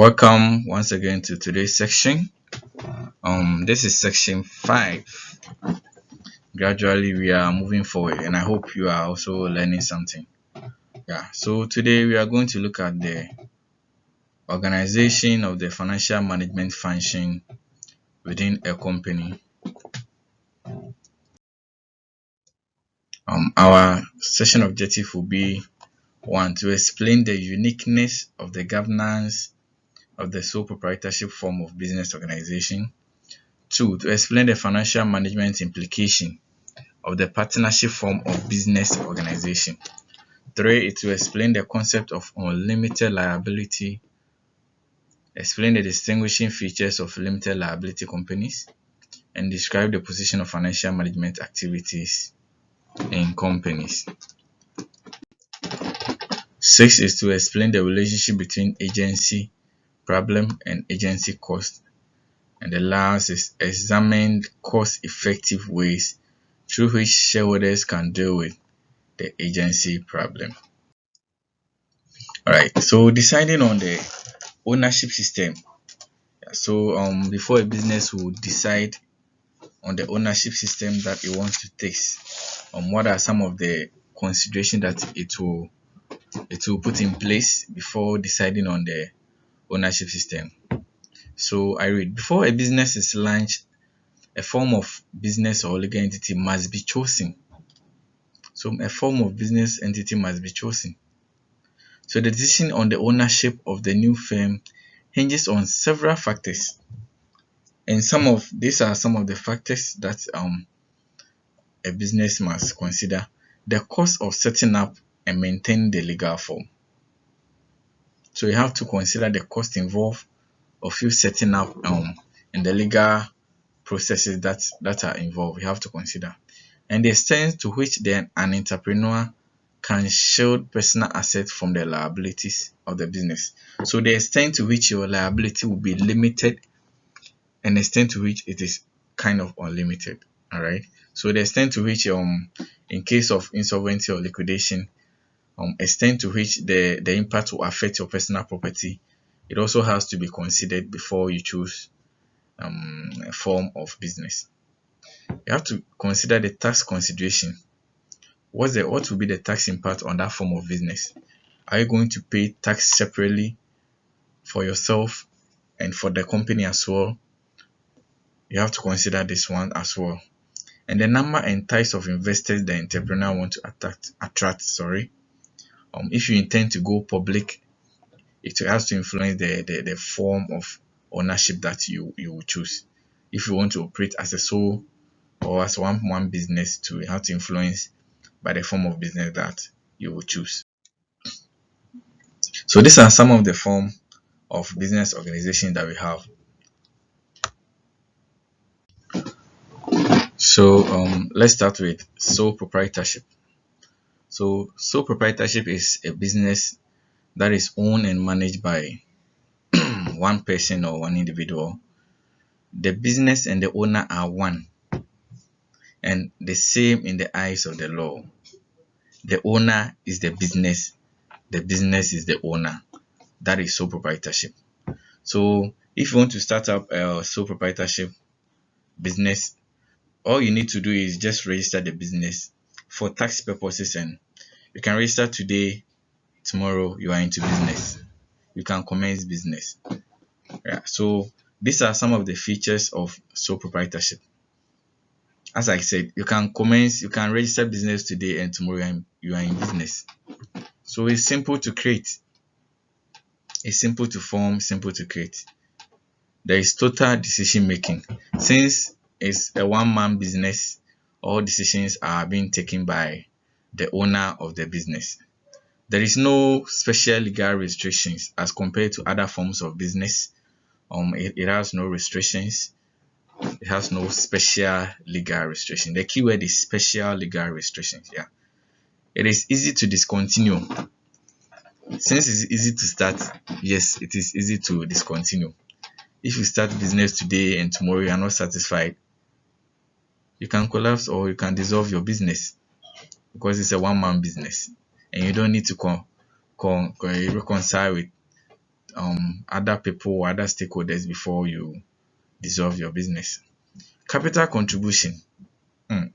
Welcome once again to today's section. This is section 5. Gradually, we are moving forward, and I hope you are also learning something. Yeah. So today we are going to look at the organization of the financial management function within a company. Our session objective will be one to explain the uniqueness of the governance of the sole proprietorship form of business organization. 2. To explain the financial management implication of the partnership form of business organization. 3. It will explain the concept of unlimited liability, explain the distinguishing features of limited liability companies, and describe the position of financial management activities in companies. 6 is to explain the relationship between agency problem and agency cost. And the last is examine cost-effective ways through which shareholders can deal with the agency problem. Alright, so deciding on the ownership system. So before a business will decide on the ownership system that it wants to take, what are some of the considerations that it will put in place before deciding on the ownership system? So I read, before a business is launched, a form of business or legal entity must be chosen. So a form of business entity must be chosen. So the decision on the ownership of the new firm hinges on several factors. And these are some of the factors that a business must consider. The cost of setting up and maintaining the legal form. So you have to consider the cost involved of you setting up and the legal processes that are involved. You have to consider. And the extent to which then an entrepreneur can shield personal assets from the liabilities of the business. So the extent to which your liability will be limited and the extent to which it is kind of unlimited. Alright. So the extent to which in case of insolvency or liquidation, extent to which the impact will affect your personal property, it also has to be considered before you choose a form of business. You have to consider the tax consideration. What will be the tax impact on that form of business? Are you going to pay tax separately for yourself and for the company as well? You have to consider this one as well. And the number and types of investors the entrepreneur want to attract. If you intend to go public, it has to influence the form of ownership that you will choose. If you want to operate as a sole or as one business, to have to influence by the form of business that you will choose. So these are some of the form of business organization that we have. So let's start with sole proprietorship. So sole proprietorship is a business that is owned and managed by one person or one individual. The business and the owner are one and the same in the eyes of the law. The owner is the business is the owner. That is sole proprietorship. So if you want to start up a sole proprietorship business, all you need to do is just register the business for tax purposes, and you can register today. Tomorrow you are into business, you can commence business. Yeah, so these are some of the features of sole proprietorship. As I said, you can register business today and tomorrow you are in business. So it's simple to create, it's simple to form, simple to create. There is total decision making. Since it's a one-man business, all decisions are being taken by the owner of the business. There is no special legal restrictions as compared to other forms of business. It has no restrictions. It has no special legal restriction. The keyword is special legal restrictions. Yeah. It is easy to discontinue. Since it's easy to start, yes, it is easy to discontinue. If you start business today and tomorrow you are not satisfied, you can collapse or you can dissolve your business because it's a one-man business and you don't need to reconcile with other people or other stakeholders before you dissolve your business. Capital contribution. Hmm.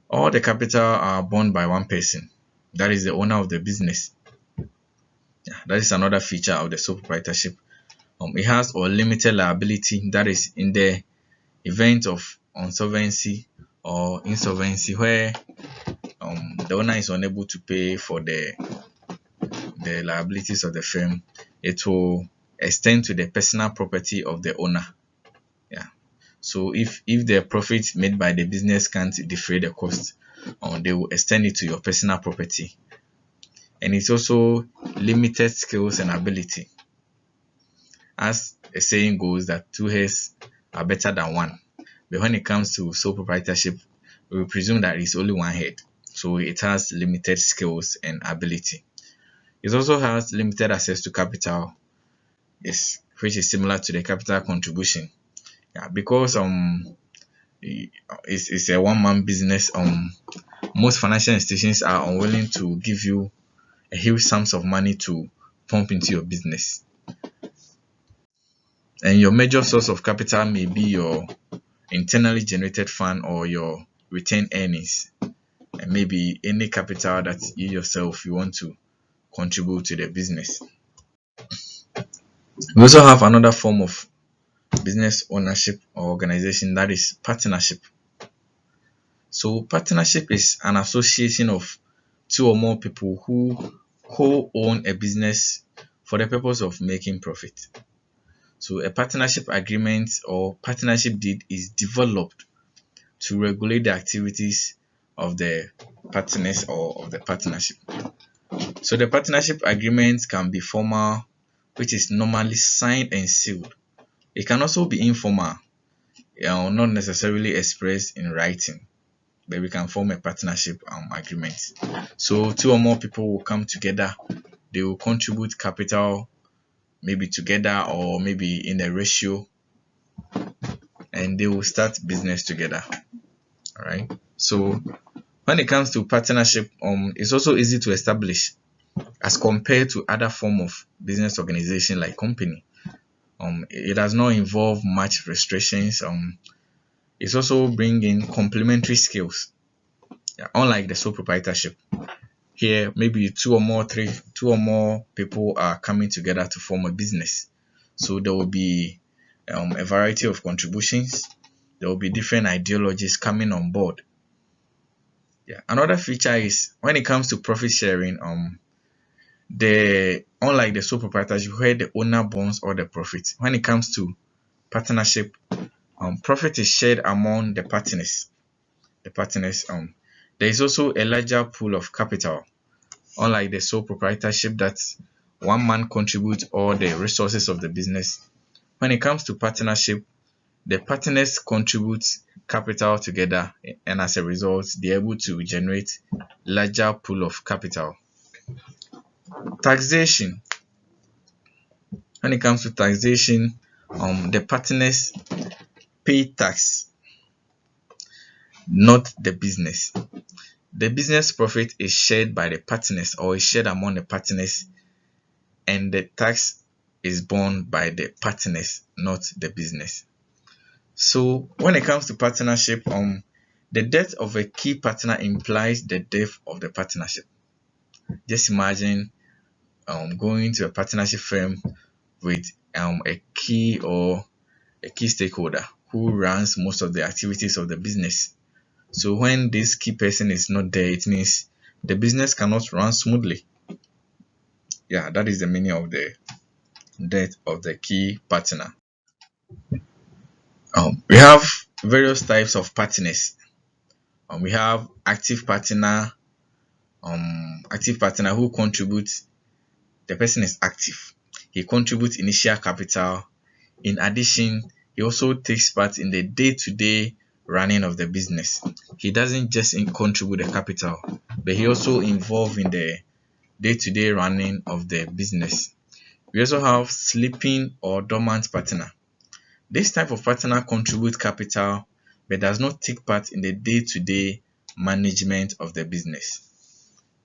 All the capital are borne by one person. That is the owner of the business. Yeah, that is another feature of the sole proprietorship. It has unlimited liability. That is in the event of insolvency or insolvency where the owner is unable to pay for the liabilities of the firm, it will extend to the personal property of the owner. Yeah. So if the profit made by the business can't defray the cost, they will extend it to your personal property. And it's also limited skills and ability. As a saying goes that two heads are better than one. But when it comes to sole proprietorship, we presume that it's only one head. So it has limited skills and ability. It also has limited access to capital, which is similar to the capital contribution. Yeah, because it's a one-man business. Most financial institutions are unwilling to give you a huge sums of money to pump into your business. And your major source of capital may be your internally generated fund or your retained earnings, and maybe any capital that you yourself you want to contribute to the business. We also have another form of business ownership or organization, that is partnership. So partnership is an association of two or more people who co-own a business for the purpose of making profit. So a partnership agreement or partnership deed is developed to regulate the activities of the partners or of the partnership. So the partnership agreement can be formal, which is normally signed and sealed. It can also be informal, not necessarily expressed in writing, but we can form a partnership agreement. So two or more people will come together, they will contribute capital, maybe together or maybe in a ratio, and they will start business together. All right. So when it comes to partnership, it's also easy to establish as compared to other form of business organization like company. It does not involve much restrictions. It's also bringing complementary skills. Yeah, unlike the sole proprietorship, here maybe two or more people are coming together to form a business. So there will be a variety of contributions. There will be different ideologies coming on board. Yeah. Another feature is when it comes to profit sharing, the unlike the sole proprietorship where the owner bonds all the profit, when it comes to partnership, profit is shared among the partners. There is also a larger pool of capital, unlike the sole proprietorship that one man contributes all the resources of the business. When it comes to partnership, the partners contribute capital together, and as a result, they're able to generate larger pool of capital. Taxation. When it comes to taxation, the partners pay tax, not the business. The business profit is shared by the partners or is shared among the partners, and the tax is borne by the partners, not the business. So when it comes to partnership, the death of a key partner implies the death of the partnership. Just imagine going to a partnership firm with a key stakeholder who runs most of the activities of the business. So when this key person is not there, it means the business cannot run smoothly. Yeah, that is the meaning of the death of the key partner. We have various types of partners. We have active partner who contributes. The person is active. He contributes initial capital. In addition, he also takes part in the day-to-day running of the business. He doesn't just contribute the capital, but he also involved in the day-to-day running of the business. We also have sleeping or dormant partner. This type of partner contributes capital but does not take part in the day-to-day management of the business.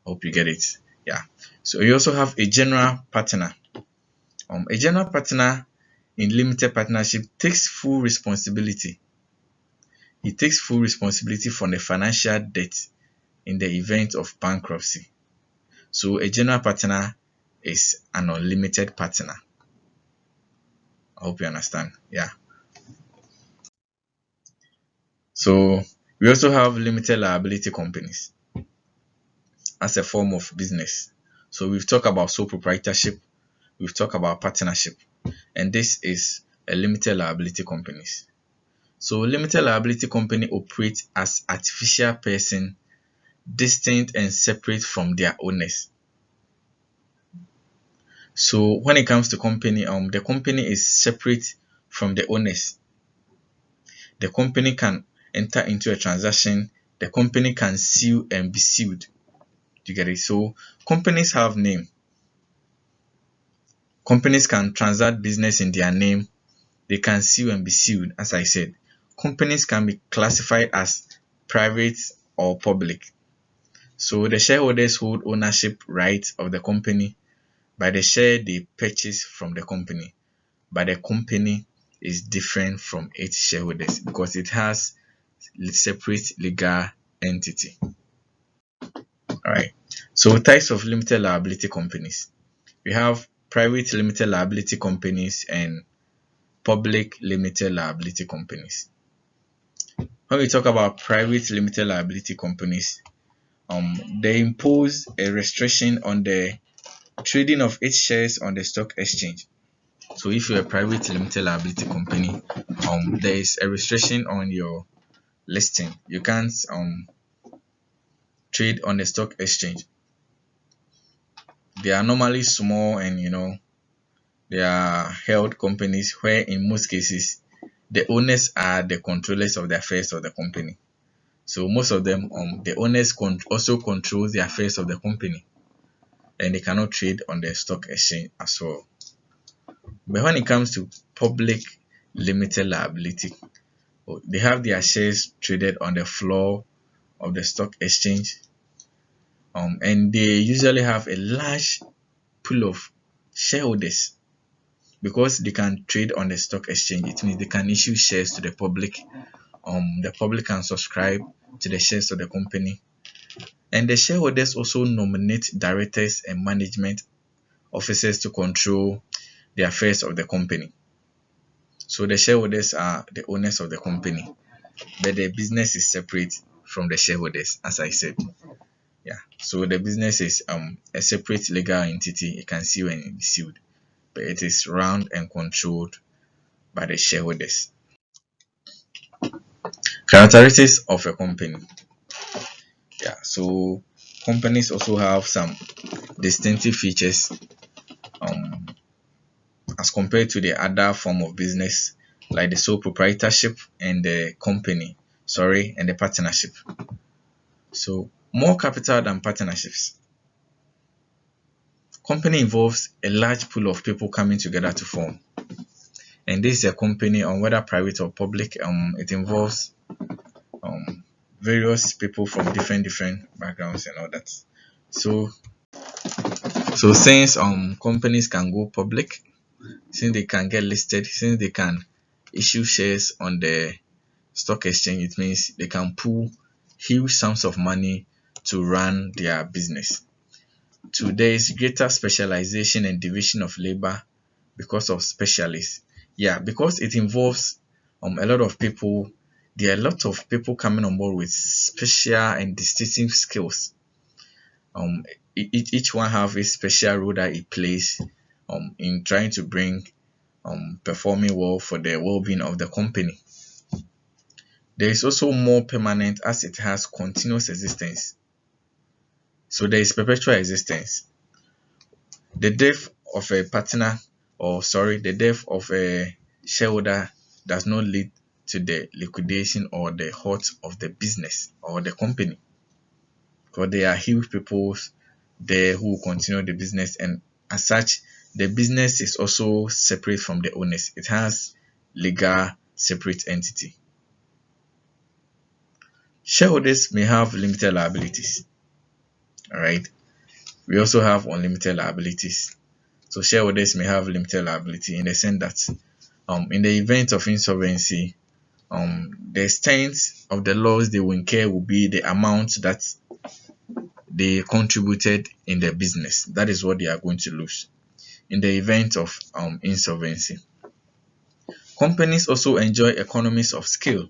Hope you get it. Yeah. So you also have a general partner. A general partner in limited partnership takes full responsibility. He takes full responsibility for the financial debt in the event of bankruptcy. So a general partner is an unlimited partner. I hope you understand. Yeah. So we also have limited liability companies as a form of business. So we've talked about sole proprietorship, we've talked about partnership, and this is a limited liability companies. So limited liability company operates as artificial person, distinct and separate from their owners. So when it comes to company, the company is separate from the owners. The company can enter into a transaction. The company can sue and be sued. You get it? So companies have name. Companies can transact business in their name. They can sue and be sued. As I said, companies can be classified as private or public. So the shareholders hold ownership rights of the company by the share they purchase from the company. But the company is different from its shareholders because it has separate legal entity. Alright. So types of limited liability companies. We have private limited liability companies and public limited liability companies. When we talk about private limited liability companies, they impose a restriction on the trading of its shares on the stock exchange. So if you're a private limited liability company, there is a restriction on your listing. You can't trade on the stock exchange. They are normally small and they are held companies where in most cases the owners are the controllers of the affairs of the company. So most of them, the owners also control the affairs of the company, and they cannot trade on the stock exchange as well. But when it comes to public limited liability, they have their shares traded on the floor of the stock exchange, and they usually have a large pool of shareholders. Because they can trade on the stock exchange, it means they can issue shares to the public. The public can subscribe to the shares of the company, and the shareholders also nominate directors and management officers to control the affairs of the company. So the shareholders are the owners of the company, but the business is separate from the shareholders, as I said. Yeah. So the business is a separate legal entity. It can sue and be sued, but it is run and controlled by the shareholders. Characteristics of a company. Yeah, so companies also have some distinctive features as compared to the other form of business, like the sole proprietorship and the and the partnership. So more capital than partnerships. Company involves a large pool of people coming together to form. And this is a company, whether private or public, it involves various people from different backgrounds and all that. So since companies can go public, since they can get listed, since they can issue shares on the stock exchange, it means they can pool huge sums of money to run their business. So there is greater specialization and division of labor because of specialists. Yeah, because it involves a lot of people. There are a lot of people coming on board with special and distinctive skills. Each one have a special role that it plays in trying to bring performing well for the well-being of the company. There is also more permanent as it has continuous existence. So there is perpetual existence. The death of a partner, the death of a shareholder does not lead to the liquidation or the halt of the business or the company. Because there are huge people there who continue the business, and as such, the business is also separate from the owners. It has legal separate entity. Shareholders may have limited liabilities. Alright. We also have unlimited liabilities. So shareholders may have limited liability in the sense that in the event of insolvency, the extent of the loss they will incur will be the amount that they contributed in the business. That is what they are going to lose in the event of insolvency. Companies also enjoy economies of scale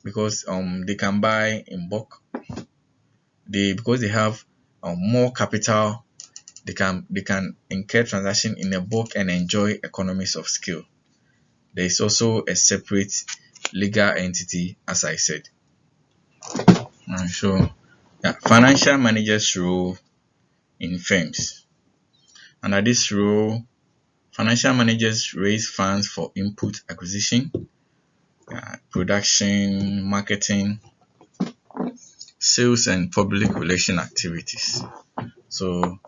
because they can buy in bulk. Because they have more capital, they can incur transaction in a bulk and enjoy economies of scale. There is also a separate legal entity, as I said. So yeah, financial managers role in firms. Under this role, financial managers raise funds for input acquisition, production, marketing, sales, and public relation activities. So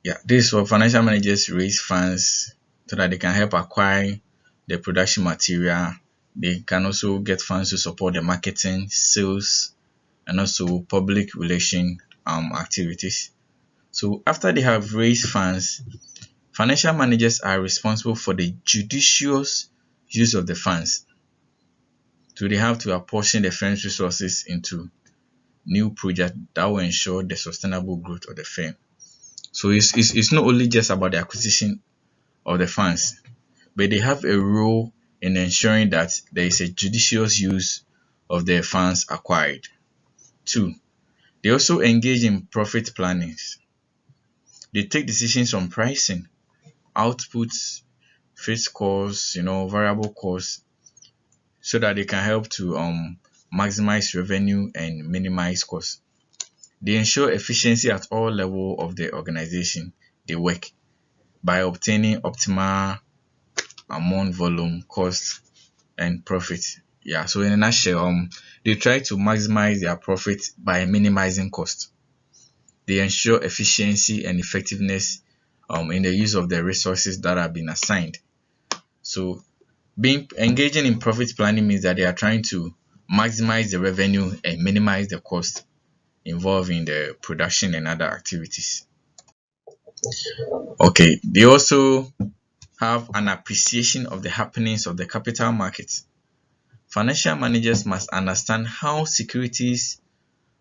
yeah, this is what financial managers raise funds so that they can help acquire the production material. They can also get funds to support the marketing, sales, and also public relation activities. So after they have raised funds, financial managers are responsible for the judicious use of the funds. So they have to apportion the firm's resources into new projects that will ensure the sustainable growth of the firm. So it's not only just about the acquisition of the funds, but they have a role in ensuring that there is a judicious use of the funds acquired. Two, they also engage in profit planning. They take decisions on pricing, outputs, fixed costs, variable costs, so that they can help to maximize revenue and minimize costs. They ensure efficiency at all levels of the organization they work by obtaining optimal amount, volume, cost, and profit. Yeah, so in a nutshell, they try to maximize their profit by minimizing cost. They ensure efficiency and effectiveness in the use of the resources that have been assigned. So being engaging in profit planning means that they are trying to maximize the revenue and minimize the cost involved in the production and other activities. Okay, they also have an appreciation of the happenings of the capital markets. Financial managers must understand how securities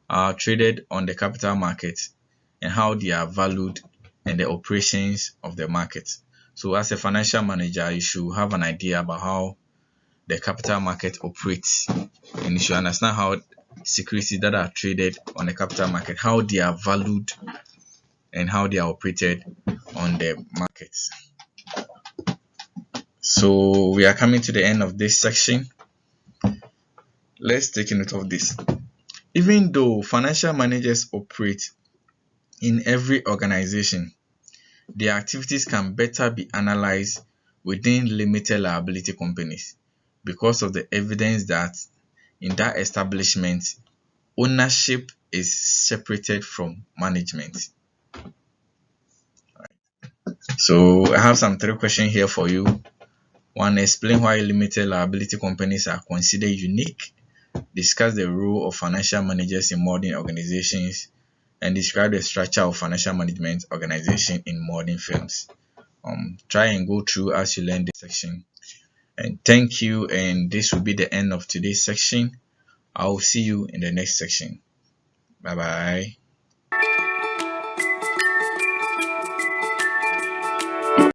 are traded on the capital market and how they are valued and the operations of the market. So as a financial manager, you should have an idea about how the capital market operates, and you should understand how securities that are traded on the capital market, how they are valued and how they are operated on the markets. So we are coming to the end of this section. Let's take note of this. Even though financial managers operate in every organization, their activities can better be analyzed within limited liability companies because of the evidence that in that establishment, ownership is separated from management. So I have some 3 questions here for you. One, explain why limited liability companies are considered unique. Discuss the role of financial managers in modern organizations, and describe the structure of financial management organization in modern firms. Try and go through as you learn this section. And thank you. And this will be the end of today's section. I will see you in the next section. Bye bye.